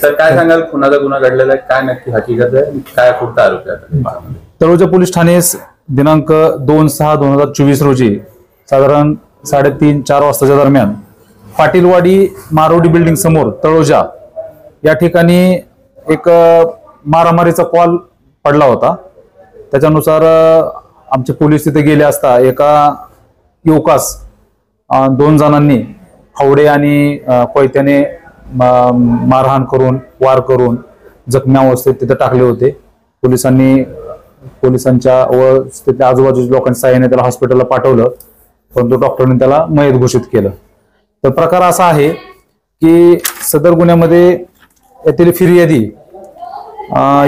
तर काय सांगाल, कुणाचा गुन्हा घडलेला आहे, काय नक्की हकीकत आहे, काय पुढचा आरोप आहे? तळोजा पोलीस ठाणे दिनांक 2/6/2024 रोजी साधारण 3:30-4 वाजताच्या दरम्यान पाटीलवाडी मारोडी बिल्डिंग समोर तळोजा या ठिकाणी एक मारामारीचा कॉल पडला होता। त्याच्यानुसार आमचे पोलीस तिथे गेले असता एका युवकास 2 जणांनी फावडे आणि कोयत्याने मारहाण करून वार करून जखमी अवस्थेत तिथे टाकले होते। पोलिसांच्या व तिथल्या आजूबाजूच्या लोकांच्या सहाय्याने त्याला हॉस्पिटलला पाठवलं, परंतु डॉक्टरांनी त्याला मयत घोषित केलं। तर प्रकार असा आहे की सदर गुन्ह्यामध्ये येथील फिर्यादी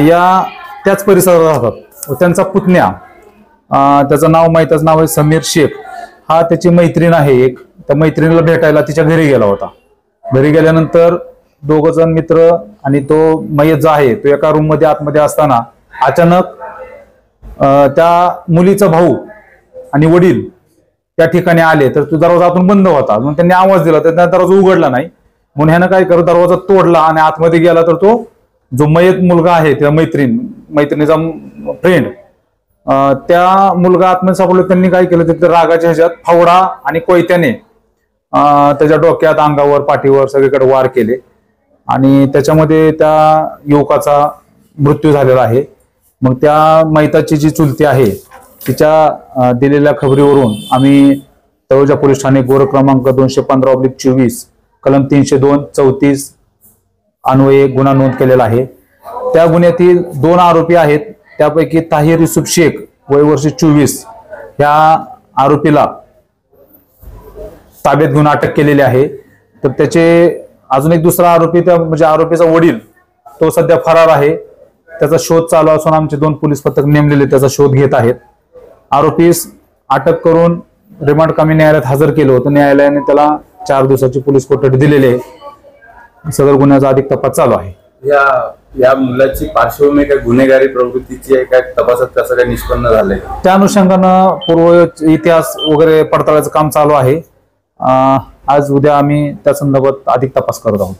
या त्याच परिसरात राहतात व त्यांचा पुतण्या, त्याचं मयताचं नाव आहे समीर शेख, हा त्याची मैत्रीण आहे एक। त्या मैत्रिणीला भेटायला तिच्या घरी गेला होता। घरी गेल्यानंतर 2 जण मित्र आणि तो मयत जो आहे तो एका रूम मध्ये आतमध्ये असताना अचानक त्या मुलीचा भाऊ आणि वडील त्या ठिकाणी आले। तर तो दरवाजा आतून बंद होता, म्हणून त्यांनी आवाज दिला तर दरवाजा उघडला नाही। म्हणून ह्यानं काय करत दरवाजा तोडला आणि आतमध्ये गेला तर तो जो मयत मुलगा आहे त्या मैत्रिणीचा फ्रेंड, त्या मुलगा आतमध्ये सापडला। त्यांनी काय केलं, तिथे रागाच्या ह्याच्यात फावडा आणि कोयत्याने त्याच्या डोक्यात, अंगावर, पाठीवर सगळीकडे वार केले आणि त्याच्यामध्ये त्या युवकाचा मृत्यू झालेला आहे। मग त्या मैताची जी चुलती आहे तिच्या दिलेल्या खबरीवरून आम्ही तळोजा पोलीस ठाणे गोर क्रमांक 215/24 कलम 302-34 अन्वये गुन्हा नोंद केलेला आहे। त्या गुन्ह्यातील 2 आरोपी आहेत, त्यापैकी ताहिर युसुफ शेख वय वर्ष 24 ह्या आरोपीला ताब्यात घेऊन अटक केलेली आहे। तर त्याचे अजून एक दुसरा आरोपी म्हणजे आरोपीचा वडील तो सध्या फरार आहे। त्याचा शोध चालू असून आमचे 2 पोलीस पथक नेमलेले त्याचा शोध घेत आहेत। आरोपीस अटक करून रिमांड कामी न्यायालयात हजर केलं होतं। न्यायालयाने त्याला 4 दिवसाची पोलीस कोठडी दिलेली आहे। सदर गुन्ह्याचा अधिक तपास चालू आहे। या मुलाची पार्श्वभूमी काय गुन्हेगारी प्रवृत्तीची आहे, काय तपासात कसं काय निष्पन्न झालंय? त्या अनुषंगानं पूर्व इतिहास वगैरे पडताळायचं काम चालू आहे। आज उद्या आम्ही त्या संदर्भात अधिक तपास करत आहोत।